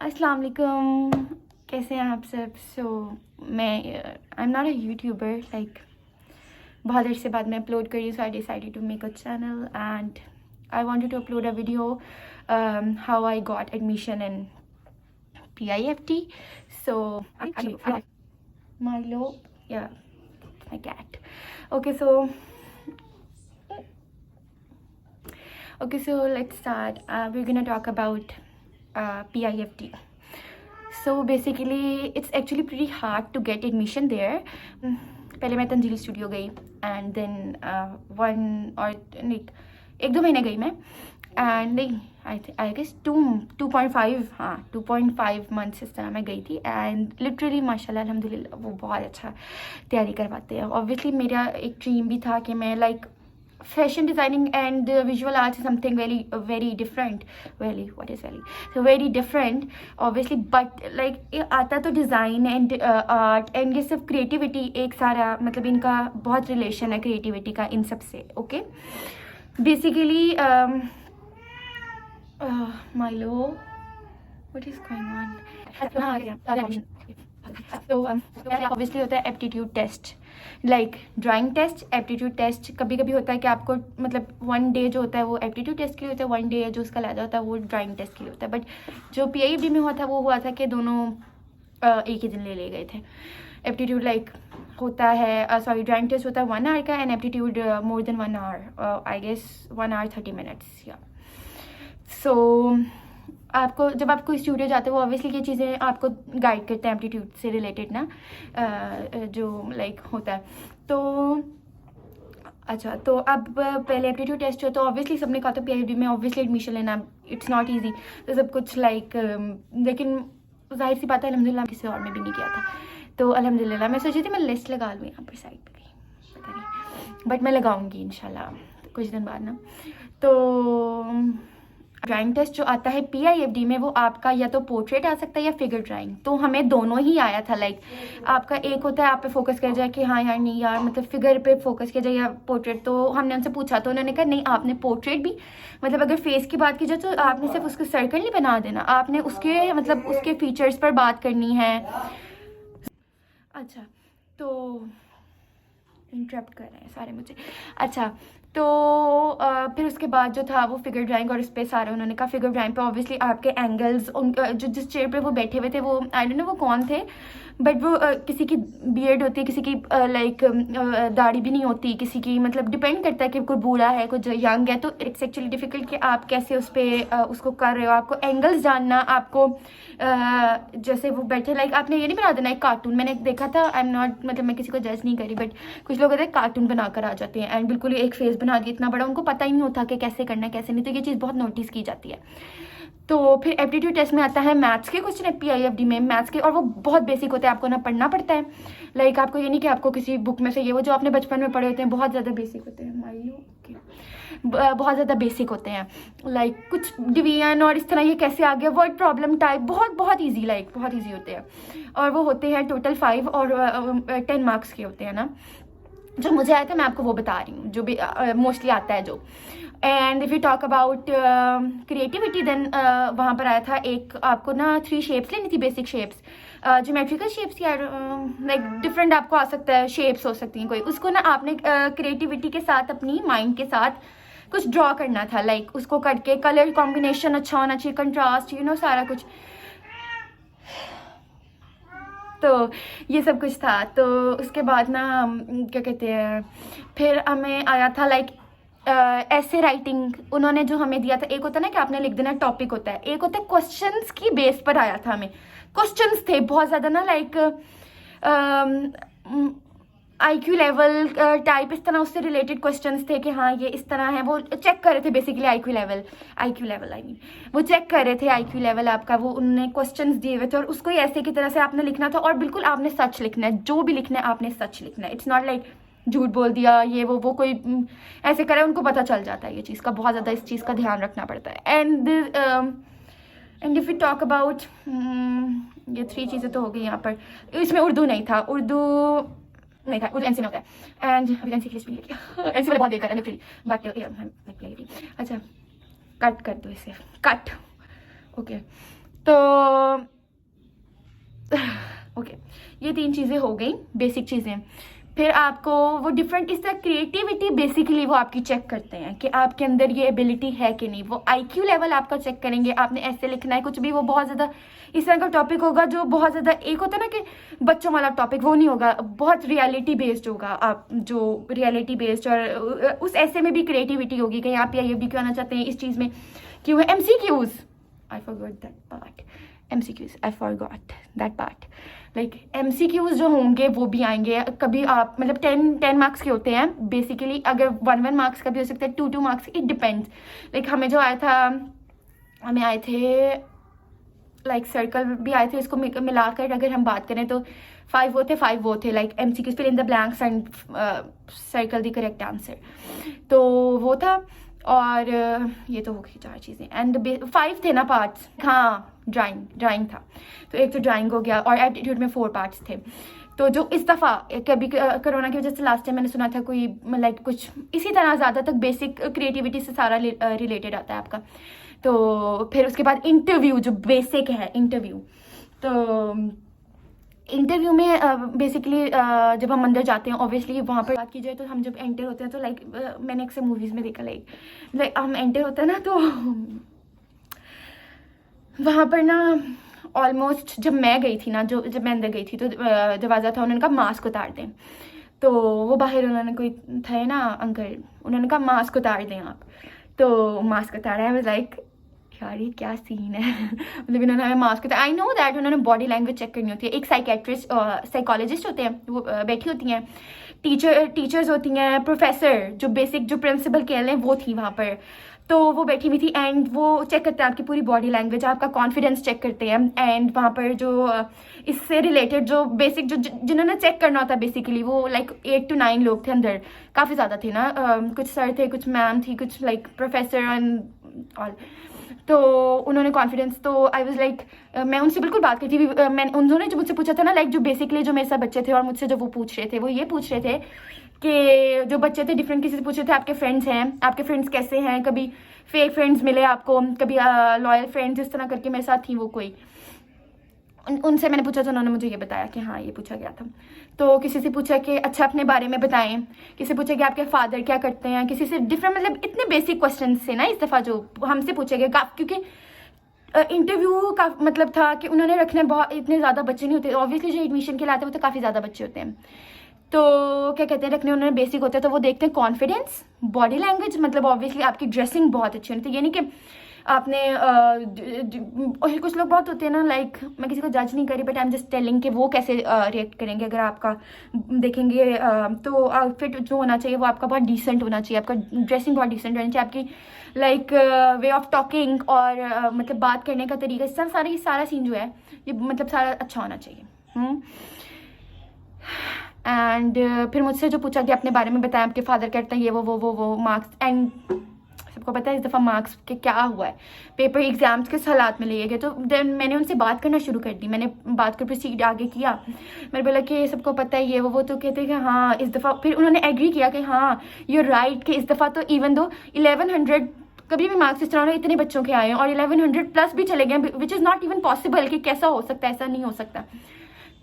अस्सलाम वालेकुम, कैसे हैं आप सब। मैं I am not a YouTuber, like बहुत देर से बाद मैं अपलोड कर रही हूँ, so I decided to make a channel and I wanted to upload a video how I got admission in PIFT. So actually Milo, yeah, my cat. Okay, so let's start. We're gonna talk about PIFT. So basically it's actually pretty hard to get admission there. पहले मैं Tanzeel studio गई and then one और like 1-2 महीने गई मैं and नहीं I guess 2.5 हाँ 2.5 months इस तरह मैं गई थी एंड लिटरली माशाल्लाह अल्हम्दुलिल्लाह वो बहुत अच्छा तैयारी करवाते हैं। ऑब्वियसली मेरा एक ड्रीम भी था कि मैं like fashion designing and visual arts is something very different, very different obviously, but like आता तो design and art and ये सब creativity एक सारा मतलब इनका बहुत relation है creativity का इन सब से। okay, basically Milo, what is going on? तो ऑब्वियसली होता है aptitude test, like drawing test, aptitude test. कभी कभी होता है कि आपको मतलब 1 डे जो होता है वो एप्टीट्यूड टेस्ट के लिए होता है, 1 डे जो उसका लहजा होता है वो ड्राइंग टेस्ट के लिए होता है। बट जो PIFT में हुआ था वो हुआ था कि दोनों एक ही दिन ले गए थे। एप्टीट्यूड लाइक होता है सॉरी ड्राइंग टेस्ट होता है 1 आवर का and aptitude more than 1 hour, I guess 1 hour 30 minutes या। सो आपको जब आप कोई स्टूडियो जाते हो वो ऑब्वियसली ये चीज़ें आपको गाइड करते हैं एप्टीट्यूड से रिलेटेड ना, जो लाइक होता है। तो अच्छा, तो अब पहले एप्टीट्यूड टेस्ट हो तो ऑब्वियसली सबने कहा था PIFT में ऑब्वियसली एडमिशन लेना इट्स नॉट ईजी, तो सब कुछ लाइक लेकिन जाहिर सी बात है अल्हम्दुलिल्लाह किसी और में भी नहीं किया था। तो अल्हम्दुलिल्लाह मैं सोची थी मैं लिस्ट लगा लूँ यहाँ पर साइड पर कहीं, पता नहीं, बट मैं लगाऊंगी इंशाल्लाह कुछ दिन बाद ना। तो ड्राइंग टेस्ट जो आता है PIFT में वो आपका या तो पोर्ट्रेट आ सकता है या फिगर ड्राइंग, तो हमें दोनों ही आया था। लाइक आपका एक होता है आप पे फोकस किया जाए कि हाँ यार नहीं यार मतलब फिगर पे फोकस किया जाए या पोर्ट्रेट, तो हमने उनसे पूछा तो उन्होंने कहा नहीं आपने पोर्ट्रेट भी मतलब अगर फेस की बात की जाए तो आपने सिर्फ उसको सर्कल नहीं बना देना, आपने उसके मतलब उसके फीचर्स पर बात करनी है। अच्छा, तो इंटरप्ट कर रहे हैं सारे मुझे। अच्छा, तो फिर उसके बाद जो था वो फिगर ड्राइंग, और इस पर सारे उन्होंने कहा फिगर ड्राइंग पे ऑब्वियसली आपके एंगल्स उनका जो जिस चेयर पे वो बैठे हुए थे वो आई डोंट नो वो कौन थे, बट वो किसी की बियर्ड होती है, किसी की लाइक दाढ़ी भी नहीं होती, किसी की मतलब डिपेंड करता है कि कोई बूढ़ा है कुछ यंग है, तो इट्स एक्चुअली डिफिकल्ट कि आप कैसे उस पर उसको कर रहे हो। आपको एंगल्स जानना, आपको जैसे वो बैठे लाइक आपने ये नहीं बना देना एक कार्टून। मैंने देखा था, आई एम नॉट मतलब मैं किसी को जज नहीं करी, बट कुछ लोग होते हैं कार्टून बनाकर आ जाते हैं एंड बिल्कुल एक फेस बना दिया इतना बड़ा, उनको पता ही नहीं होता कि कैसे करना है कैसे नहीं, तो ये चीज़ बहुत नोटिस की जाती है। तो फिर एप्टीट्यूड टेस्ट में आता है मैथ्स के क्वेश्चन है PIFT में, मैथ्स के, और वो बहुत बेसिक होते हैं, आपको ना पढ़ना पड़ता है। लाइक आपको ये नहीं कि आपको किसी बुक में से ये वो जो आपने बचपन में पढ़े होते हैं बहुत ज़्यादा बेसिक होते हैं, बहुत ज़्यादा बेसिक होते हैं, लाइक कुछ डिवीजन और इस तरह ये कैसे आ गया, वर्ड प्रॉब्लम टाइप, बहुत ईजी, लाइक बहुत ईजी होते हैं। और वो होते हैं टोटल 5 और 10 मार्क्स के होते हैं ना। जो मुझे आया था मैं आपको वो बता रही हूँ जो भी मोस्टली आता है जो। And if you talk about creativity then वहाँ पर आया था एक आपको ना 3 शेप्स लेनी थी, बेसिक शेप्स, ज्योमेट्रिकल शेप्स या लाइक डिफरेंट आपको आ सकता है, शेप्स हो सकती हैं कोई, उसको ना आपने क्रिएटिविटी के साथ अपनी माइंड के साथ कुछ ड्रॉ करना था, लाइक उसको करके कलर कॉम्बिनेशन अच्छा होना चाहिए, कंट्रास्ट यू नो सारा कुछ, तो ये सब कुछ था। तो उसके बाद ना क्या कहते हैं फिर हमें आया था लाइक ऐसे राइटिंग उन्होंने जो हमें दिया था, एक होता है ना कि आपने लिख देना टॉपिक होता है, एक होता है क्वेश्चंस की बेस पर आया था हमें। क्वेश्चंस थे बहुत ज़्यादा ना लाइक IQ लेवल टाइप इस तरह उससे रिलेटेड क्वेश्चंस थे कि हाँ ये इस तरह है, वो चेक कर रहे थे basically IQ level I mean वो चेक कर रहे थे IQ लेवल आपका, वो उन्होंने क्वेश्चंस दिए हुए थे और उसको ही ऐसे की तरह से आपने लिखना था, और बिल्कुल आपने सच लिखना है, जो भी लिखना है आपने सच लिखना है। इट्स नॉट लाइक झूठ बोल दिया ये वो कोई ऐसे करे, उनको पता चल जाता है ये चीज़ का, बहुत ज़्यादा इस चीज़ का ध्यान रखना पड़ता है। And if you talk about ये 3 चीज़ें तो हो गई यहाँ पर, इसमें उर्दू नहीं था, उर्दू नहीं था, उर्दू NC में होता है एंड NC के लिए NC वाला बहुत बेकार है लिटरली, बट अच्छा कट कर दो इसे, कट ओके। तो ये 3 चीज़ें हो गई बेसिक चीज़ें। फिर आपको वो डिफरेंट इस तरह क्रिएटिविटी बेसिकली वो आपकी चेक करते हैं कि आपके अंदर ये एबिलिटी है कि नहीं। वो आईक्यू लेवल आपका चेक करेंगे, आपने ऐसे लिखना है कुछ भी, वो बहुत ज़्यादा इस तरह का टॉपिक होगा जो बहुत ज़्यादा, एक होता है ना कि बच्चों वाला टॉपिक, वो नहीं होगा, बहुत रियलिटी बेस्ड होगा। आप जो रियलिटी बेस्ड, और उस ऐसे में भी क्रिएटिविटी होगी, कहीं आप ये भी कहना चाहते हैं इस चीज़ में क्यों है। MCQs, I forgot that part, MCQs I forgot that part. Like MCQs जो होंगे वो भी आएंगे कभी। आप मतलब 10 मार्क्स के होते हैं बेसिकली, अगर 1 मार्क्स का भी हो सकता है, 2 मार्क्स, इट डिपेंड्स। लाइक हमें जो आया था, हमें आए थे लाइक सर्कल भी आए थे, इसको मिलाकर अगर हम बात करें तो 5 वो थे like MCQs, fill in the blanks and circle the correct answer, तो वो था। और ये तो हो गई 4 चीज़ें, एंड 5 थे ना पार्ट्स। हाँ, ड्राइंग था, तो एक तो ड्राइंग हो गया, और एप्टीट्यूड में 4 पार्ट्स थे। तो जो इस दफ़ा कभी कोरोना की वजह से लास्ट टाइम मैंने सुना था कोई लाइक कुछ इसी तरह ज़्यादा तक बेसिक क्रिएटिविटी से सारा रिलेटेड आता है आपका। तो फिर उसके बाद इंटरव्यू जो बेसिक है इंटरव्यू, तो इंटरव्यू में बेसिकली जब हम अंदर जाते हैं, ऑब्वियसली वहाँ पर बात की जाए तो हम जब एंटर होते हैं तो लाइक मैंने अक्सर मूवीज़ में देखा, लाइक हम एंटर होते हैं ना, तो वहाँ पर ना ऑलमोस्ट जब मैं गई थी ना, जब मैं अंदर गई थी तो दरवाज़ा था, उन्होंने कहा मास्क उतार दें। तो वो बाहर उन्होंने कोई थे ना अंकल, उन्होंने कहा मास्क उतार दें आप, तो मास्क उतारा है। लाइक यार ये क्या सीन है मतलब इन्होंने हमें मास्क उतारा। आई नो दैट उन्होंने बॉडी लैंग्वेज चेक करनी होती है। एक साइकोलॉजिस्ट होते हैं, वो बैठी होती हैं, टीचर्स होती हैं, प्रोफेसर जो बेसिक जो प्रिंसिपल कह लें वो थी वहाँ पर, तो वो बैठी हुई थी, एंड वो चेक करते हैं आपकी पूरी बॉडी लैंग्वेज, आपका कॉन्फिडेंस चेक करते हैं। एंड वहाँ पर जो इससे रिलेटेड जो बेसिक जो जिन्होंने चेक करना होता है बेसिकली, वो लाइक 8 to 9 लोग थे अंदर, काफ़ी ज़्यादा थे ना, कुछ सर थे, कुछ मैम थी, कुछ लाइक प्रोफेसर एंड ऑल। तो उन्होंने कॉन्फिडेंस, तो आई वाज लाइक मैं उनसे बिल्कुल बात करती थी। मैंने उन्होंने जो मुझसे पूछा था ना, लाइक जो बेसिकली जो मेरे साथ बच्चे थे और मुझसे जो वो पूछ रहे थे, वो ये पूछ रहे थे कि जो बच्चे थे डिफरेंट किसी से पूछ रहे थे, आपके फ्रेंड्स हैं, आपके फ्रेंड्स कैसे हैं, कभी फेक फ्रेंड्स मिले आपको, कभी लॉयल फ्रेंड्स, इस तरह करके मेरे साथ थी वो कोई। उनसे मैंने पूछा तो उन्होंने मुझे ये बताया कि हाँ ये पूछा गया था। तो किसी से पूछा कि अच्छा अपने बारे में बताएं, किसी से पूछा कि आपके फादर क्या करते हैं, किसी से डिफरेंट, मतलब इतने बेसिक क्वेश्चन से ना इस दफ़ा जो हमसे पूछे गए, क्योंकि इंटरव्यू का मतलब था कि उन्होंने रखने बहुत इतने ज़्यादा बच्चे नहीं होते, ऑब्वियसली जो एडमिशन के लिए आते हैं वो तो काफ़ी ज़्यादा बच्चे होते हैं, तो क्या कहते हैं रखने उन्होंने बेसिक होता है, तो वो देखते हैं कॉन्फिडेंस, बॉडी लैंग्वेज, मतलब ऑब्वियसली आपकी ड्रेसिंग बहुत अच्छी होती है, ये नहीं कि आपने कुछ लोग बहुत होते हैं ना, लाइक मैं किसी को जज नहीं करी, but I am just telling कि वो कैसे रिएक्ट करेंगे अगर आपका देखेंगे। तो आउटफिट जो होना चाहिए वो आपका बहुत डिसेंट होना चाहिए, आपका ड्रेसिंग बहुत डिसेंट होनी चाहिए, आपकी लाइक वे ऑफ टॉकिंग और मतलब बात करने का तरीका, सारा सीन जो है ये मतलब सारा अच्छा होना चाहिए। एंड फिर मुझसे जो पूछा कि अपने बारे में बताएं, आपके फादर करते हैं ये वो मार्क्स, एंड सबको पता है इस दफ़ा मार्क्स के क्या हुआ है, पेपर एग्जाम्स किस हालात में लिए गए। तो देन मैंने उनसे बात करना शुरू कर दी, मैंने बात कर प्रोसीड आगे किया, मैंने बोला कि सबको पता है ये वो, तो कहते कि हाँ इस दफ़ा, फिर उन्होंने एग्री किया कि हाँ यू राइट कि इस दफ़ा तो इवन दो 1100 कभी भी मार्क्स इस तरह इतने बच्चों के आए हैं और 1100 प्लस भी चले गए, which is not even possible कि कैसा हो सकता है, ऐसा नहीं हो सकता।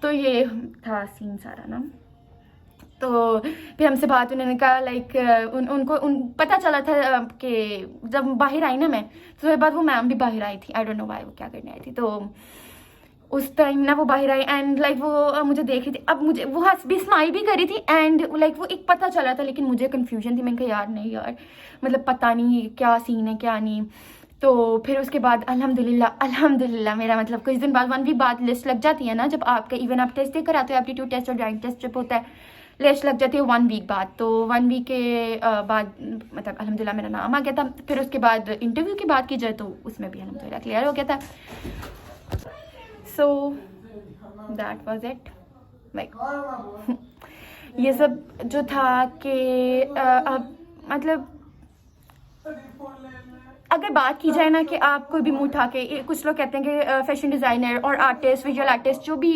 तो ये था सीन सारा ना। तो फिर हमसे बात, उन्होंने कहा लाइक उनको पता चला था कि जब बाहर आई ना मैं, तो उसके बाद वो मैम भी बाहर आई थी, आई डोंट नो व्हाई वो क्या करने आई थी। तो उस टाइम ना वो बाहर आई एंड लाइक वो मुझे देख रही थी, अब मुझे वो हंस भी स्माइल भी करी थी, एंड लाइक वो एक पता चला था, लेकिन मुझे कन्फ्यूजन थी, मैंने कहा यार नहीं यार मतलब पता नहीं क्या सीन है क्या नहीं। तो फिर उसके बाद अल्हम्दुलिल्लाह मेरा मतलब कुछ दिन बाद 1 वीक बाद लिस्ट लग जाती है ना, जब आपका इवन आप टेस्ट देकर आते हो, एप्टीट्यूड टेस्ट और ड्राइंग टेस्ट जब होता है, लिस्ट लग जाती है 1 वीक बाद। तो 1 वीक के बाद मतलब अल्हम्दुलिल्लाह मेरा नाम आ गया था। फिर उसके बाद इंटरव्यू की बात की जाए तो उसमें भी अल्हम्दुलिल्लाह क्लियर हो गया था। So that was it, like ये सब जो था कि अब मतलब अगर बात की जाए ना कि आप कोई भी मुँह उठा के, कुछ लोग कहते हैं कि फैशन डिज़ाइनर और आर्टिस्ट, विजुअल आर्टिस्ट जो भी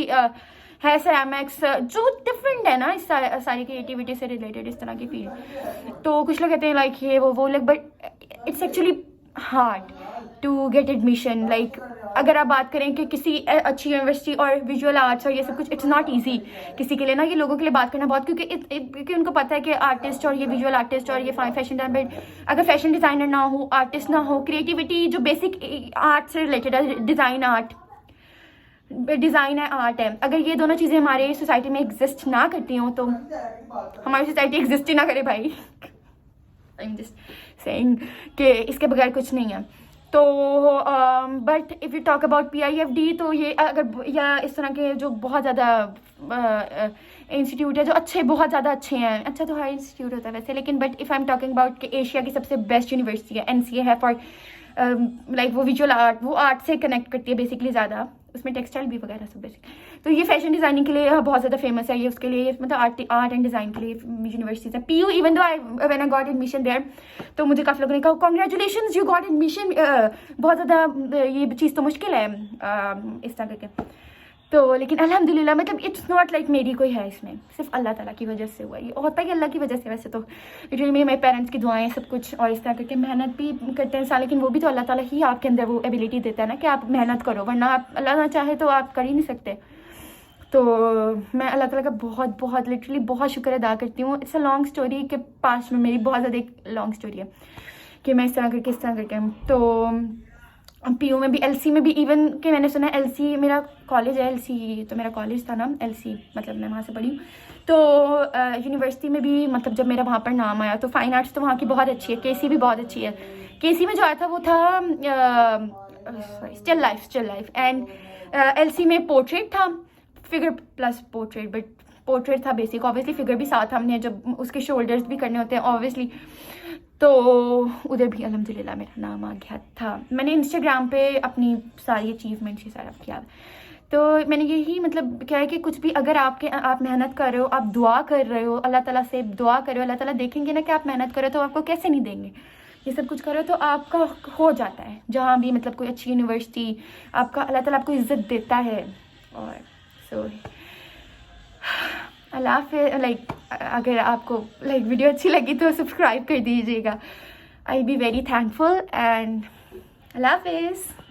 है, सेरामिक्स जो डिफरेंट है ना इस सारी क्रिएटिविटी से रिलेटेड इस तरह की फील्ड, तो कुछ लोग कहते हैं लाइक ये वो like, but it's actually hard to get admission. Like अगर आप बात करें कि किसी अच्छी यूनिवर्सिटी और विजुअल आर्ट्स और ये सब कुछ, इट्स नॉट इजी किसी के लिए ना, ये लोगों के लिए बात करना बहुत, क्योंकि उनको पता है कि आर्टिस्ट और ये विजुअल आर्टिस्ट और ये फैशन डिजाइनर, अगर फैशन डिज़ाइनर ना हो, आर्टिस्ट ना हो, क्रिएटिविटी जो बेसिक आर्ट से रिलेटेड है, डिज़ाइन है, आर्ट है, अगर ये दोनों चीज़ें हमारे सोसाइटी में एग्जिस्ट ना करती हों तो हमारी सोसाइटी एग्जिस्ट ही ना करे भाई। आई एम जस्ट सेइंग कि इसके बगैर कुछ नहीं है। तो but if you talk about PIFD, तो ये अगर या इस तरह के जो बहुत ज़्यादा इंस्टीट्यूट है जो बहुत ज़्यादा अच्छे हैं, अच्छा तो हर इंस्टीट्यूट होता है वैसे, लेकिन but if I am talking about कि एशिया की सबसे बेस्ट यूनिवर्सिटी है, NCA है फॉर लाइक वो विजुअल आर्ट, वो आर्ट से कनेक्ट करती है बेसिकली ज़्यादा, उसमें टेक्सटाइल भी वगैरह सब बेसिक। तो ये फैशन डिज़ाइनिंग के लिए बहुत ज़्यादा फेमस है, ये उसके लिए मतलब आर्ट एंड डिज़ाइन के लिए यूनिवर्सिटीज़ है। PU even though when I got admission there, तो मुझे काफ़ी लोगों ने कहा कॉन्ग्रेचुलेशंस यू गॉट एडमिशन, बहुत ज़्यादा ये चीज़ तो मुश्किल है इस तरह करके। तो लेकिन अल्हम्दुलिल्लाह, मतलब इट्स नॉट लाइक मेरी कोई है इसमें, सिर्फ अल्लाह ताला की वजह से हुआ। ये होता है कि अल्लाह की वजह से, वैसे तो लिटरली मेरे पेरेंट्स की दुआएं सब कुछ, और इस तरह करके मेहनत भी करते हैं इंसान, लेकिन वो भी तो अल्लाह ताला ही आपके अंदर वो एबिलिटी देता है ना कि आप मेहनत करो, वरना आप अल्लाह ना चाहे तो आप कर ही नहीं सकते। तो मैं अल्लाह ताला का बहुत बहुत लिटरली बहुत शुक्र अदा करती हूँ। इट्स अ लॉन्ग स्टोरी के पास में मेरी बहुत ज़्यादा एक लॉन्ग स्टोरी है कि मैं इस तरह करके तो PU में भी, LC में भी, इवन कि मैंने सुना LC मेरा कॉलेज है, LC तो मेरा कॉलेज था ना, LC मतलब मैं वहाँ से पढ़ी हूँ। तो यूनिवर्सिटी में भी मतलब जब मेरा वहाँ पर नाम आया तो फाइन आर्ट्स तो वहाँ की बहुत अच्छी है, KC भी बहुत अच्छी है। KC में जो आया था वो था स्टिल लाइफ एंड LC में पोर्ट्रेट था, figure plus portrait, but portrait था बेसिक, ऑब्वियसली फिगर भी साथ हमने जब उसके शोल्डर्स भी करने होते हैं ऑब्वियसली, तो उधर भी अल्हम्दुलिल्लाह मेरा नाम आ गया था। मैंने इंस्टाग्राम पे अपनी सारी अचीवमेंट्स ये सारा किया, तो मैंने यही मतलब क्या है कि कुछ भी अगर आप मेहनत कर रहे हो, आप दुआ कर रहे हो, अल्लाह ताला से दुआ कर रहे हो, अल्लाह ताला देखेंगे ना कि आप मेहनत कर रहे हो, तो आपको कैसे नहीं देंगे। ये सब कुछ करो तो आपका हो जाता है, जहाँ भी मतलब कोई अच्छी यूनिवर्सिटी, आपका अल्लाह ताला आपको इज़्ज़त देता है। और सो अल्लाह हाफ़िज़। लाइक अगर आपको लाइक वीडियो अच्छी लगी तो सब्सक्राइब कर दीजिएगा, आई बी वेरी थैंकफुल एंड अल्लाह हाफ़िज़।